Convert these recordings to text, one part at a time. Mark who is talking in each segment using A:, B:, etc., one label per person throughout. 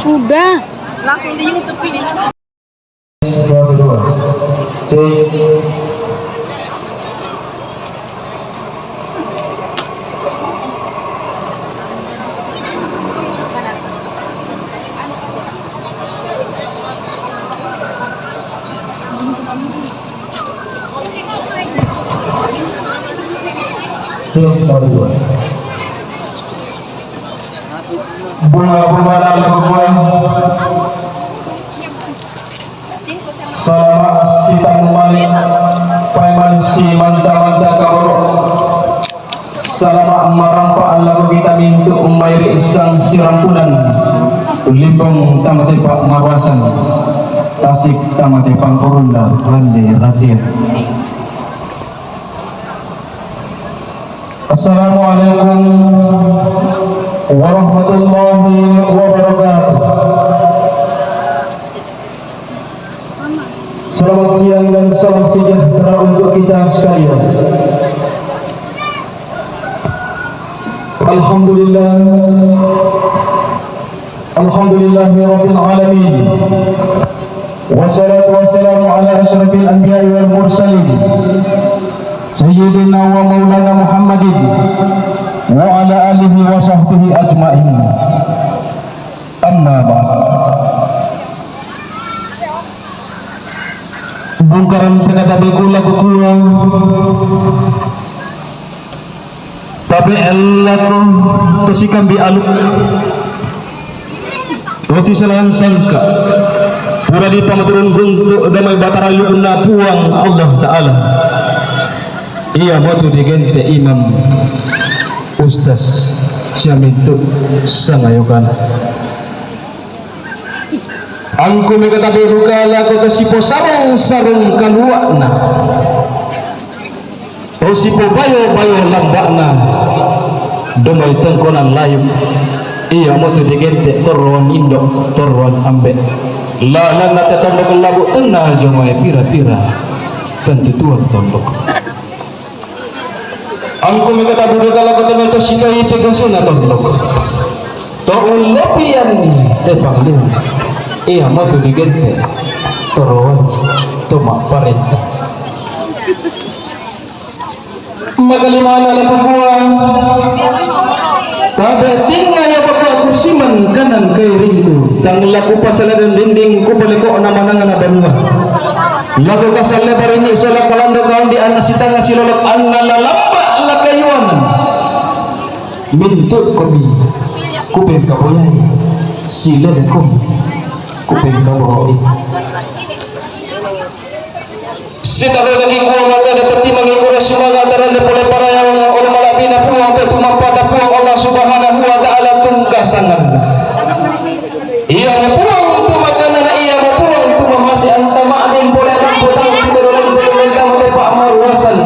A: Sudah, langsung di YouTube ini.
B: Bunga-bunga dalam buah sama sitang malik preman si manta-manta kaboro salama marampa Allah kita mintu umairi isang sirampunan limpong tamate pak mawasan tasik tamate pangkorunda hande ratir. Assalamualaikum warahmatullahi wabarakatuh. Selamat siang dan salam sejahtera untuk kita sekalian. Alhamdulillah, alhamdulillahirabbil alamin. Wassalatu wassalamu ala asyrafil anbiya'i wal mursalin. Sayyidina wa maulana Muhammadin wa ala alihi wa sahbihi ajma'in. Amma ba'd. Bungkaran penatabi kula kukuang tapi elaku tosikan bi aluk tosi selahan sangka pura di pamaturun guntuk damai batara yukna puang Allah Ta'ala. Iya motu digente imam Ustaz Syamintu sangayokan angku megatabi rukala koto sipo sarung-sarung kaluakna o sipo bayo-bayo lambakna domay tengkonan layuk. Iya motu digente torwan indok torwan ambek lalan nate tondok lagu tenah jomay pira-pira tentu tuan tondok angku megatabi rukala koto meto sikai pegasuna tondok to ulopian tepang lihat. Iya mau tu digente torowan toma parenta magalimana la kubuang tabe tinga ya bapak kursiman kanan kay rindu tang laku pasaladan dinding ku baliko na manangan na banwa lagu kasal lebar ini solak kalando kaun di anak sitanga silolok anna lalamba la kayuan mintut komi kupin kaboyay sila de komi kuping kaboro sitaro lagi kuang maka dapat mengikura semangat dan boleh para yang oleh malabina puang tumampada puang Allah Subhanahu wa Ta'ala tungkasangan iya puang tumakana na iya puang tumamasi antama adin boleh putang tiduran mentang Pak Marwasan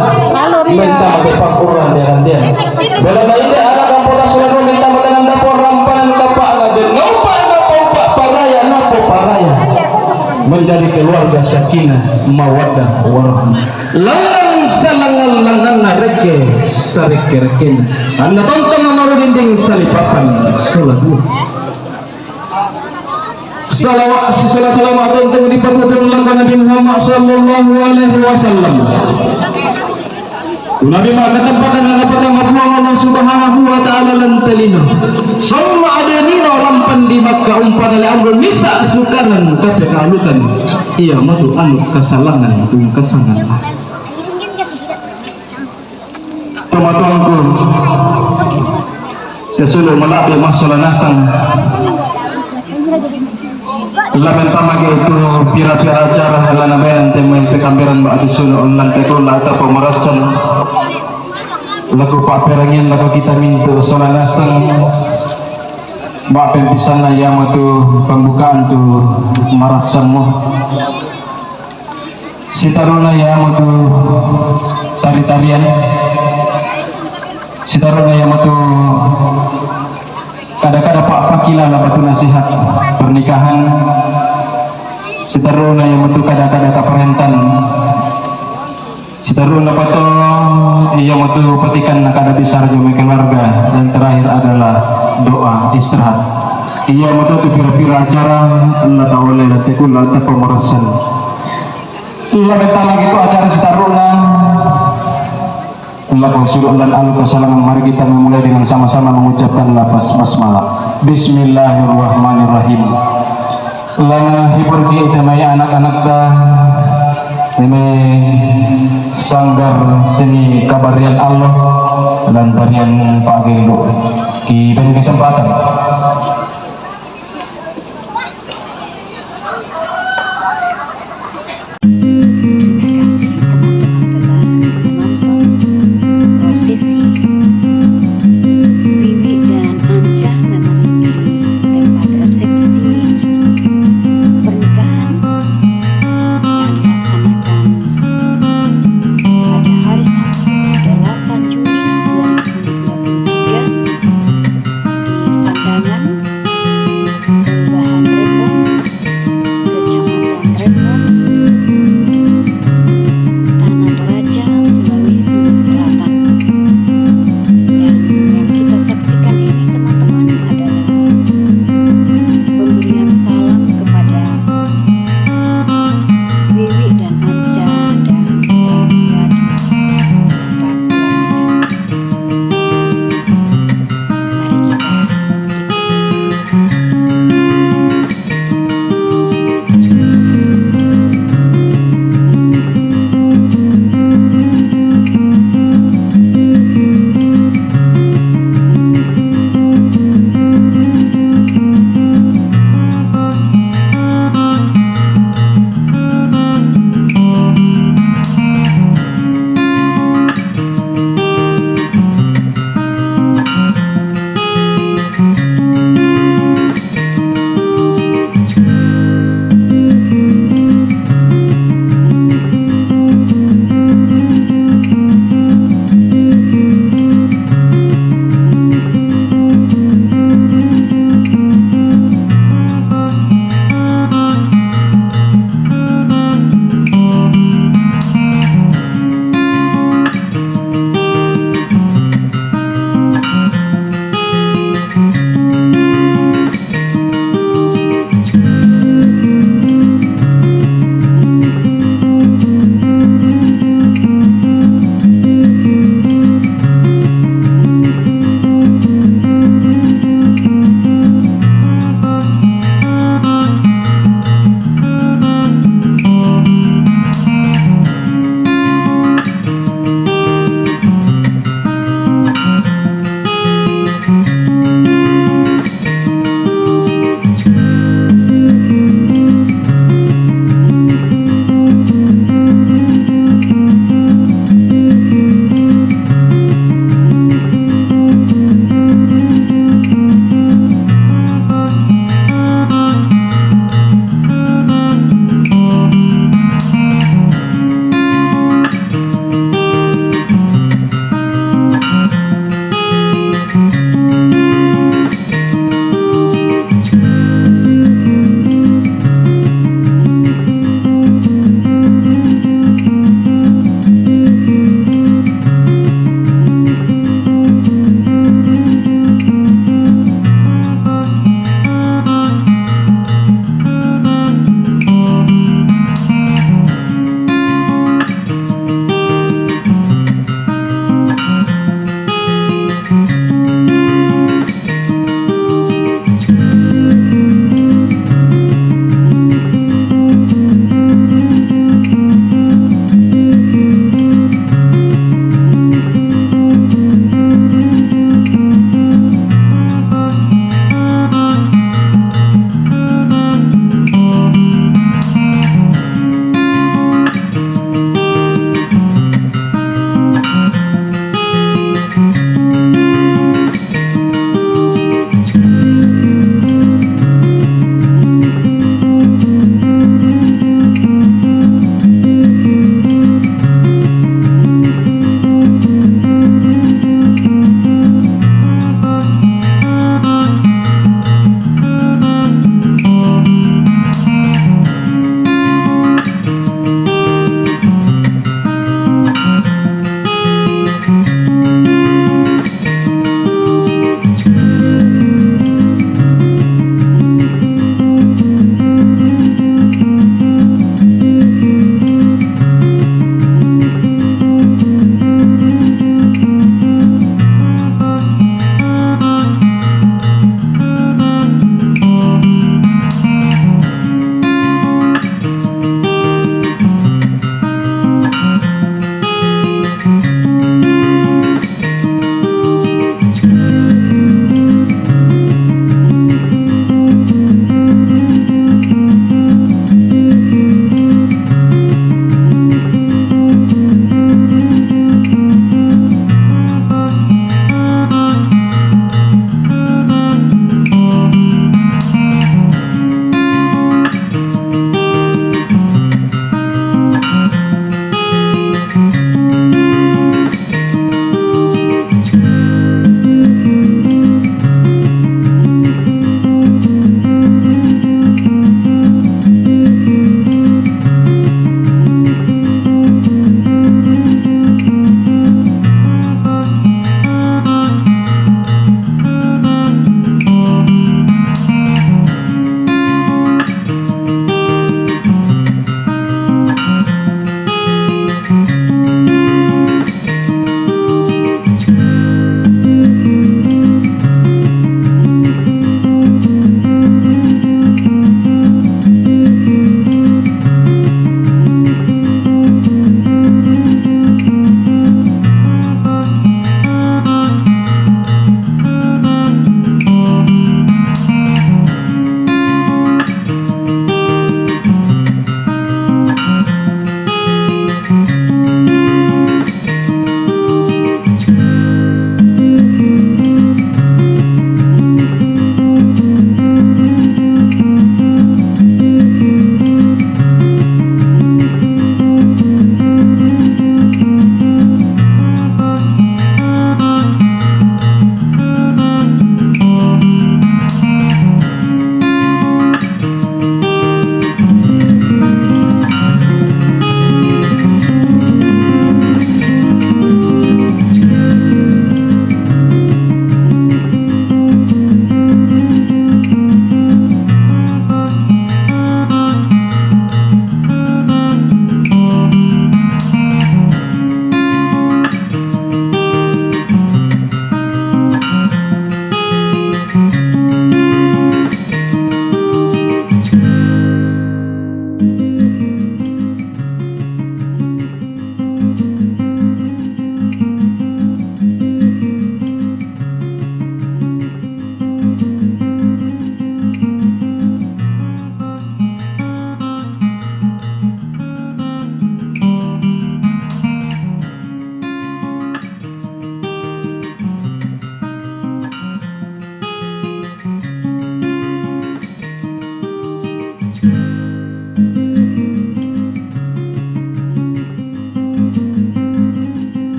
B: mentang Pak Quran dia boleh main anak kampung selalu minta makanan dapur rampalan bapak lagi nopan paraya nopo paraya menjadi keluarga sakinah mawaddah warahmah lanang salangan lanang reke sareke reken anda tonton nomor dinding salipapan salatu salawat salamat untuk dipatuhi Nabi Muhammad sallallahu alaihi wasallam. Nabi mengatakan Allah Subhanahu wa Ta'ala lan talina sama adanina lampan di Makkah umpan oleh amrul misa sukaran tapi kalukan iya matu anu kasalangan tungkasangan tomatuangku sesudah melati masalah nasang laban tamage itu pira-pira acara halana bayan temai pekamberan ba disuno online tekon atau pemerasan lagu pak perangin lagu kita mintu solanasang mbak pempisana yang itu pembukaan tu marasan mo Sitaruna ya mutu tari-tarian, sitaruna ya mutu kada-kada pak pakila lah batu nasihat pernikahan, sitaruna ya mutu kada-kada kaparentan, sitaruna pato iya mutu petikan kada besar jumlah keluarga, dan terakhir adalah doa istirahat. Iya mutu tu pira-pira acara Allah taala nanti kula ta pemerasan. Iya bentar lagi itu acara sitaruna. Allah bersyukur dan al-Qasalam. Mari kita memulai dengan sama-sama mengucapkan lafaz basmalah. Bismillahirrahmanirrahim. Lana hibur di temai anak-anak dah temai sanggar seni kabarian Allah dan tarian Pak Gendo di dan kesempatan.
C: Sabda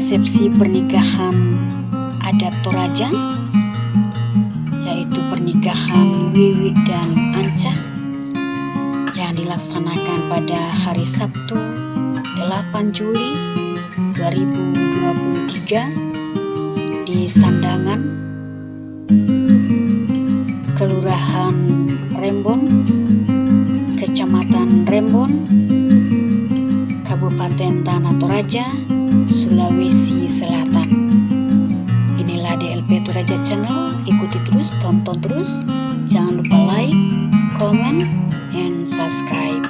C: resepsi pernikahan adat Toraja, yaitu pernikahan Wiwi dan Anca yang dilaksanakan pada hari Sabtu 8 Juli 2023 di Sandangan, Kelurahan Rembon, Kecamatan Rembon, Kabupaten Tanah Toraja, Sulawesi Selatan. Inilah DLP Toraja Channel. Ikuti terus, tonton terus. Jangan lupa like, comment, and subscribe.